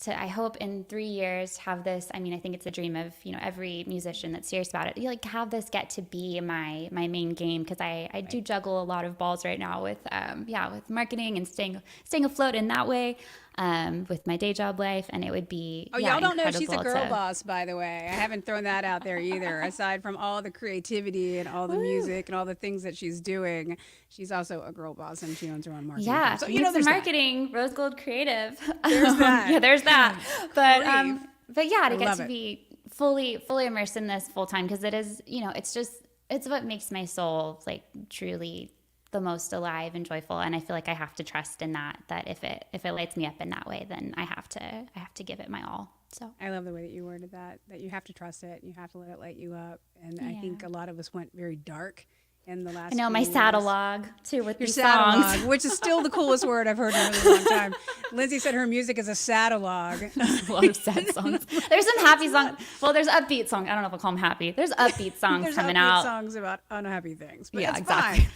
to, I hope in 3 years have this. I mean, I think it's a dream of, every musician that's serious about it. You like have this get to be my main game, because I do juggle a lot of balls right now with with marketing and staying afloat in that way. With my day job life, and it would be y'all don't know she's a girl boss, by the way. I haven't thrown that out there either. Aside from all the creativity and all the music and all the things that she's doing, she's also a girl boss, and she owns her own marketing. Yeah, so there's marketing, Rose Gold Creative. There's that. There's that. But yeah, to get to be fully immersed in this full time, because it is, it's what makes my soul like truly the most alive and joyful. And I feel like I have to trust in that if it lights me up in that way, then I have to give it my all. So I love the way that you worded that you have to trust it, you have to let it light you up. And I think a lot of us went very dark in the last I know, my saddalog too with your these saddalog, songs. which is still the coolest word I've heard in a really long time. Lindsey said her music is a saddalog. A lot of sad songs. There's some happy songs. Well, there's upbeat songs. I don't know if I'll call them happy. There's upbeat songs coming out. There's songs about unhappy things, but it's exactly. fine.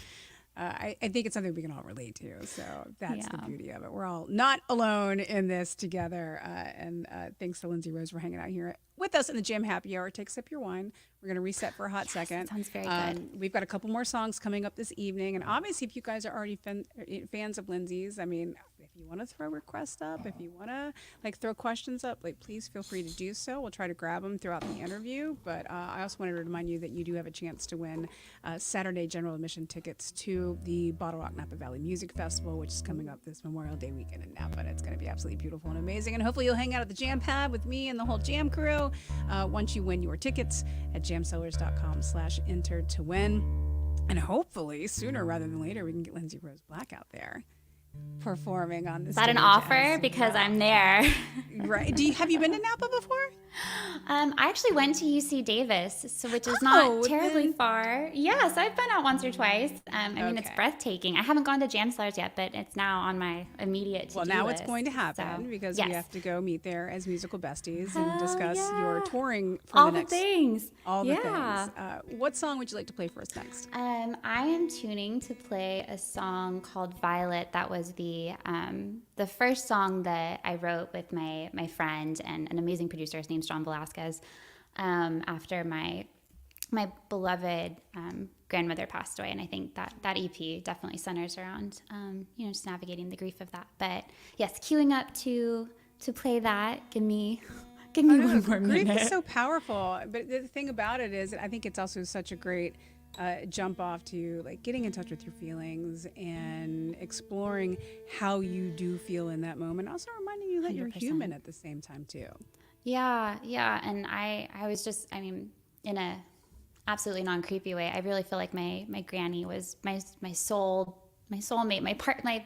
I think it's something we can all relate to. So that's the beauty of it. We're all not alone in this together. And thanks to Lindsey Rose for hanging out here with us in the JaM Happy Hour. Take a sip of your wine. We're going to reset for a hot second. That sounds very good. We've got a couple more songs coming up this evening. And obviously, if you guys are already fans of Lindsey's, I mean, if you want to throw requests up, if you want to throw questions up, please feel free to do so. We'll try to grab them throughout the interview. But I also wanted to remind you that you do have a chance to win Saturday general admission tickets to the Bottle Rock Napa Valley Music Festival, which is coming up this Memorial Day weekend in Napa. And it's going to be absolutely beautiful and amazing. And hopefully you'll hang out at the JaM Pad with me and the whole JaM crew once you win your tickets at JaMCellars.com/enter to win. And hopefully sooner rather than later, we can get Lindsey Rose Black out there performing on this. Is that an offer? Because I'm there. Right. Have you been to Napa before? I actually went to UC Davis, which is not terribly far. Yes, I've been out once or twice. I mean, it's breathtaking. I haven't gone to JaM Cellars yet, but it's now on my immediate to-do Well, now list. It's going to happen because we have to go meet there as musical besties and discuss your touring for all the next things. All the things. What song would you like to play for us next? I am tuning to play a song called Violet. That was the first song that I wrote with my friend and an amazing producer. His name's John Velasquez. After my beloved grandmother passed away, and I think that EP definitely centers around just navigating the grief of that. But yes, queuing up to play that. Give me one more minute. Grief is so powerful, but the thing about it is, I think it's also such a great jump off to getting in touch with your feelings and exploring how you do feel in that moment. Also reminding you that 100%. You're human at the same time too. Yeah. And I was just, I mean, in a absolutely non-creepy way, I really feel like my granny was my soulmate, my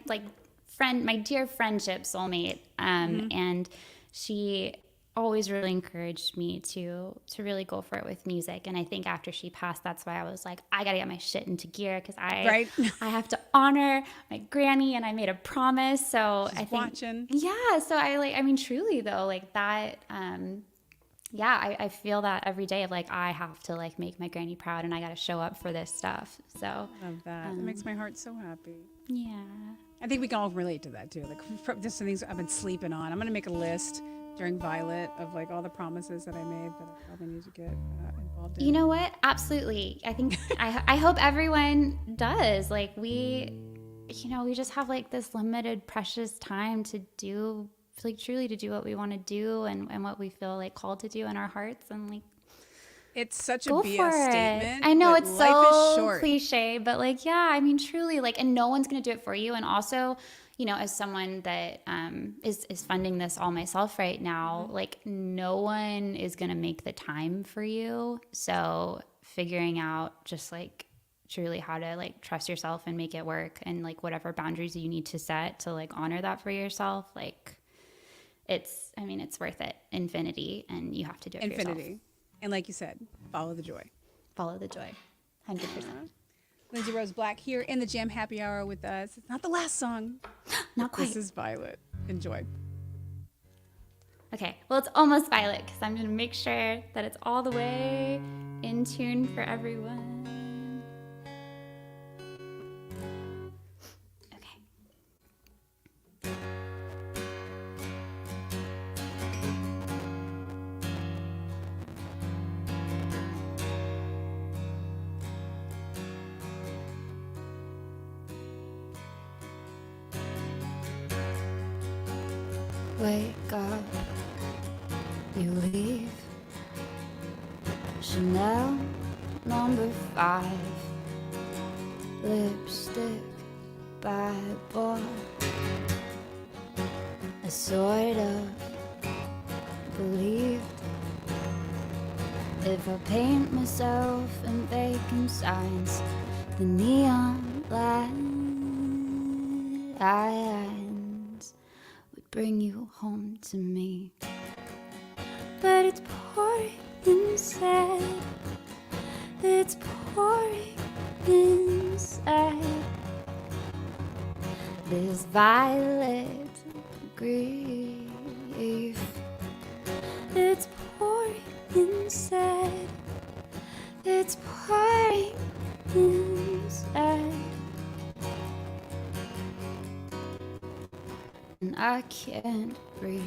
like friend, my dear friendship soulmate. And she always really encouraged me to really go for it with music. And I think after she passed, that's why I was like, I gotta get my shit into gear, because Right. I have to honor my granny, and I made a promise. So She's I think, watching. yeah. So I mean, truly though, like that. Yeah, I feel that every day of like, I have to like make my granny proud, and I got to show up for this stuff. So Love that. That makes my heart so happy. yeah. I think we can all relate to that too. Like just the things I've been sleeping on. I'm gonna make a list during Violet of like all the promises that I made that I probably need to get involved in. You know what? Absolutely. I think I hope everyone does. Like we just have like this limited, precious time to do, like truly to do what we want to do, and what we feel like called to do in our hearts, and like It's such a go BS for statement. it. I know but it's life is so short. cliche, but like, yeah, I mean, truly, like, and no one's going to do it for you. And also, as someone that is funding this all myself right now, like, no one is going to make the time for you. So figuring out just like truly how to like trust yourself and make it work, and like whatever boundaries you need to set to like honor that for yourself, like it's worth it. Infinity, and you have to do it for yourself. Infinity. And like you said, follow the joy. Follow the joy. 100%. Lindsey Rose Black here in the JaM Happy Hour with us. It's not the last song. Not quite. This is Violet. Enjoy. Okay, well, it's almost Violet, because I'm going to make sure that it's all the way in tune for everyone. Okay. Wake up, you leave. Chanel #5, lipstick, bad boy. I sort of believed if I paint myself in vacant signs, the neon lines would bring you home to me. But it's pouring inside. It's pouring inside. This violet grief. It's pouring inside. It's pouring inside. And I can't breathe.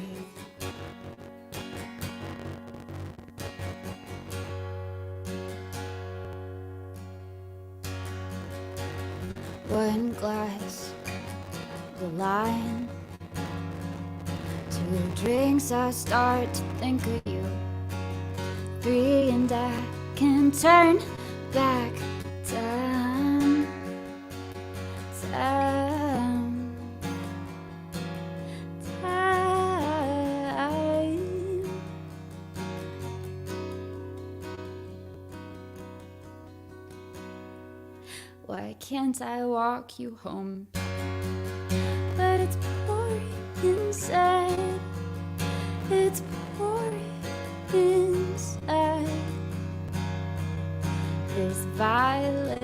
One glass, the line. 2 drinks, I start to think of you. 3, and I can turn back time. Why can't I walk you home? But it's pouring inside. It's pouring inside. This violet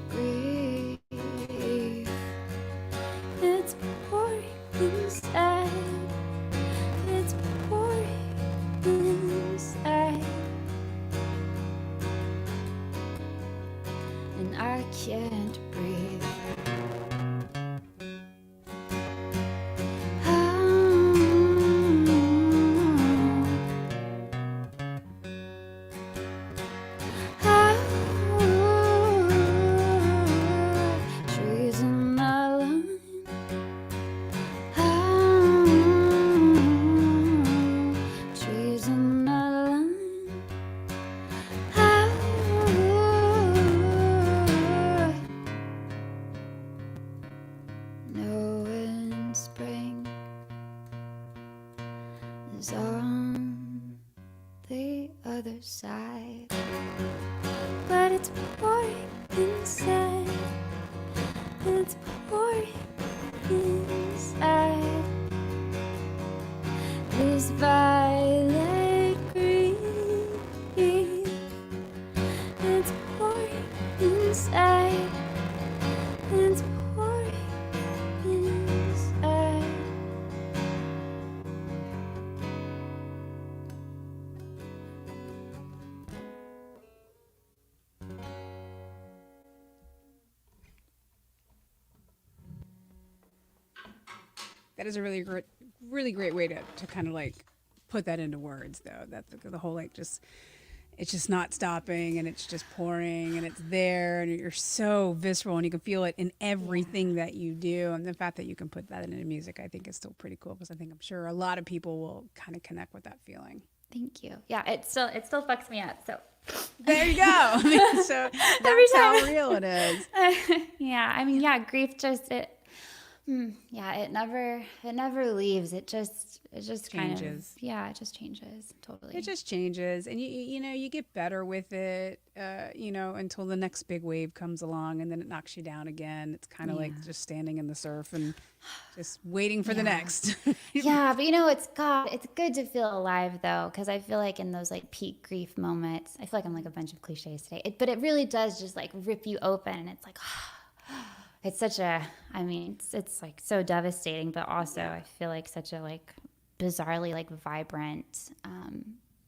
grief. It's pouring inside. It's pouring inside. And I can't breathe. Trees in the line. Trees in the line. Knowing spring is on the other side. But it's pouring inside. It's pouring inside. This violet green. It's pouring inside. It's pouring inside. That is a really great way to kind of like put that into words, though. That the whole like just it's just not stopping, and it's just pouring, and it's there, and you're so visceral, and you can feel it in everything that you do. And the fact that you can put that into music, I think, is still pretty cool, because I'm sure a lot of people will kind of connect with that feeling. Thank you. Yeah, it still fucks me up. So there you go. So that's how real it is. Yeah, I mean, yeah, grief just it never leaves. It just changes. kind of, it just changes totally. It just changes, and you get better with it, until the next big wave comes along, and then it knocks you down again. It's kind of like just standing in the surf and just waiting for the next. Yeah, but it's good to feel alive though, because I feel like in those like peak grief moments, I feel like I'm like a bunch of cliches today, but it really does just like rip you open, and it's like. It's such a, I mean, it's like so devastating, but also I feel like such a like bizarrely like vibrant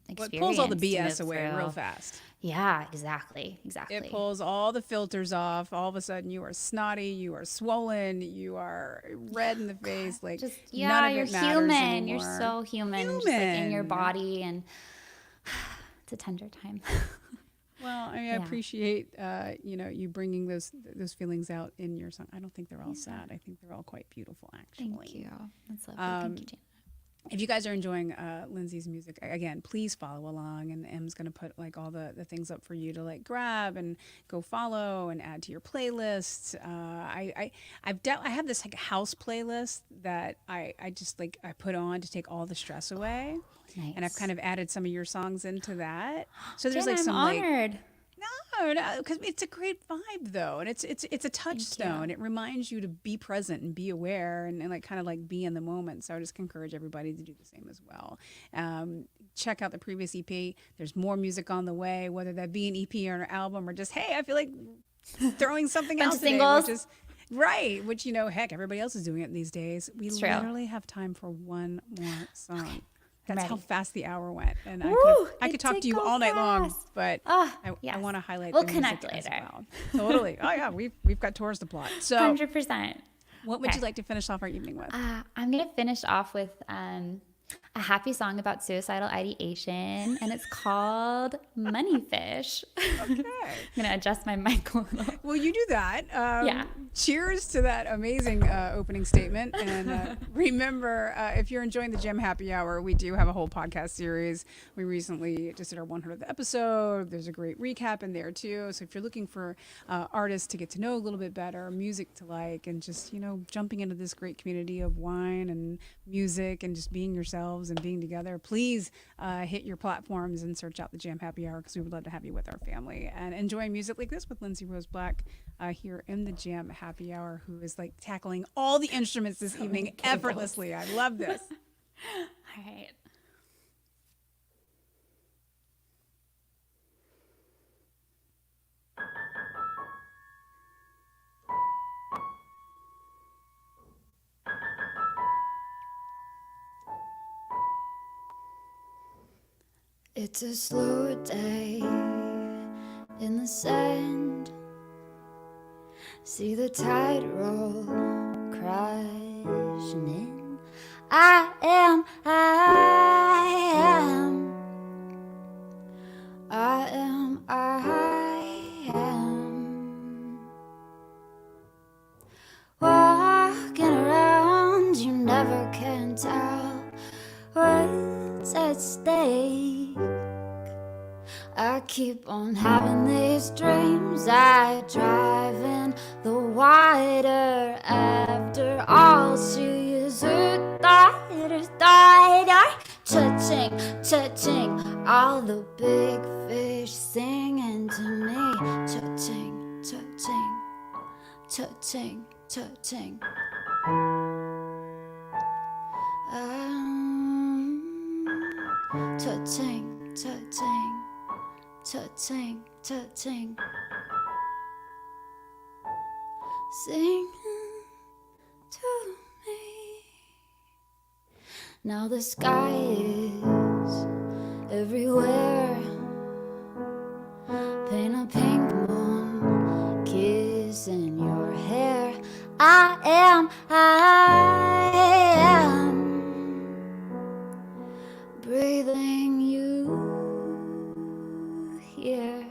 experience. Well, it pulls all the BS away real fast. Yeah, exactly. It pulls all the filters off. All of a sudden, you are snotty, you are swollen, you are red in the face. Like just none of you're it matters human. anymore. You're so human, just like in your body, and it's a tender time. Well, I mean, I appreciate you bringing those feelings out in your song. I don't think they're all sad. I think they're all quite beautiful, actually. Thank you. That's lovely. Thank you, Jan. If you guys are enjoying Lindsey's music, again, please follow along. And Em's going to put like all the things up for you to like grab and go follow and add to your playlist. I have this like house playlist that I just like I put on to take all the stress away. Nice. And I've kind of added some of your songs into that. So there's Jen, like some I'm honored. No, because it's a great vibe though, and it's a touchstone. It reminds you to be present and be aware, and like kind of like be in the moment. So I just encourage everybody to do the same as well. Check out the previous EP. There's more music on the way, whether that be an EP or an album, or just hey, I feel like throwing something else today, singles. which is right. Which heck, everybody else is doing it these days. We literally have time for one more song. Okay. That's how fast the hour went, and I could talk to you all night long, but I want to highlight. We'll the connect music later. as well. Totally. Oh yeah, we've got tours to plot. So 100%. What would you like to finish off our evening with? I'm gonna finish off with a happy song about suicidal ideation, and it's called Money Fish. Okay. I'm gonna adjust my mic a little. Well, you do that. Cheers to that amazing opening statement. And remember, if you're enjoying the JaM Happy Hour, we do have a whole podcast series. We recently just did our 100th episode. There's a great recap in there too. So if you're looking for artists to get to know a little bit better, music to like, and just, jumping into this great community of wine and music and just being yourselves and being together, please hit your platforms and search out the JaM Happy Hour, because we would love to have you with our family and enjoying music like this with Lindsey Rose Black here in the JaM Happy Hour, who is like tackling all the instruments this evening effortlessly. I love this. All right. It's a slow day in the sand. See the tide roll crashing in. I am walking around. You never can tell what's at stake. I keep on having these dreams. I drive in the wider. After all, she is who died. Touching all the big fish singing to me. Cha-ching, cha-ching, cha-ching, cha-ching. Cha-ching, cha-ching, cha-ching, cha-ching. Sing to me. Now the sky is everywhere. Paint a pink moon, kiss in your hair. I am breathing you here.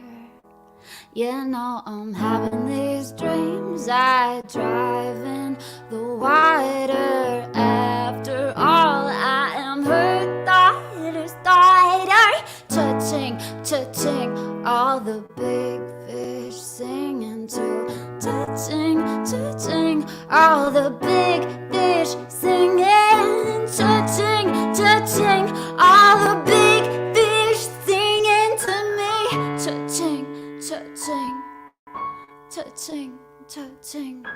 Yeah, now I'm having these dreams. I drive in the water. After all, I am her daughter's daughter. Cha-ching, cha-ching, all the big fish singing too. Cha-ching, cha-ching, all the big fish singing. Cha-ching, cha-ching, all the big fish singing to me. Cha-ching, cha-ching, cha-ching, cha-ching.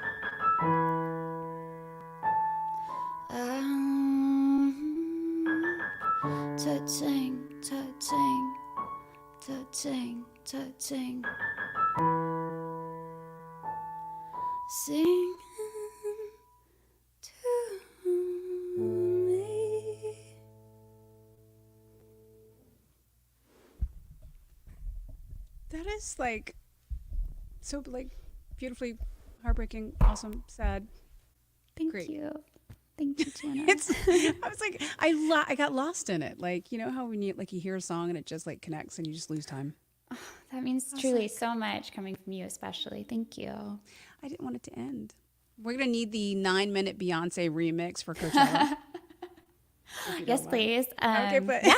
Cha-ching, cha-ching, cha-ching, cha-ching. Sing to me. That is like so like beautifully heartbreaking, awesome, sad. Thank Great. you. Thank you, Jana. I was like, I got lost in it. Like, you know how when you hear a song and it just like connects and you just lose time. That means truly so much coming from you, especially. Thank you. I didn't want it to end. We're gonna need the 9-minute Beyonce remix for Coachella. Yes, please. Okay, but yeah.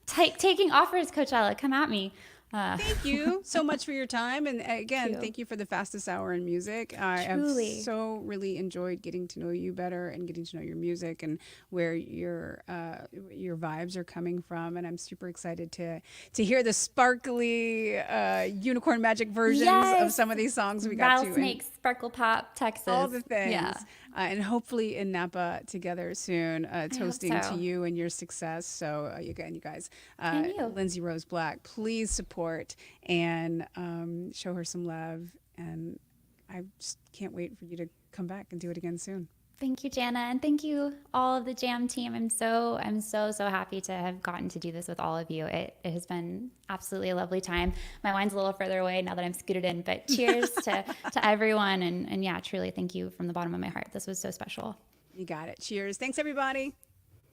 Taking offers, Coachella. Come at me. Thank you so much for your time. And again, thank you for the fastest hour in music. I have so really enjoyed getting to know you better and getting to know your music and where your vibes are coming from. And I'm super excited to hear the sparkly unicorn magic versions of some of these songs we got to. Rattlesnake, Sparkle Pop, Texas. All the things. Yeah. And hopefully in Napa together soon, toasting to you and your success. So again, you guys, Lindsey Rose Black, please support and show her some love. And I just can't wait for you to come back and do it again soon. Thank you, Jana, and thank you all of the JaM team. I'm so happy to have gotten to do this with all of you. It has been absolutely a lovely time. My wine's a little further away now that I'm scooted in, but cheers to everyone. And yeah, truly thank you from the bottom of my heart. This was so special. You got it. Cheers. Thanks, everybody.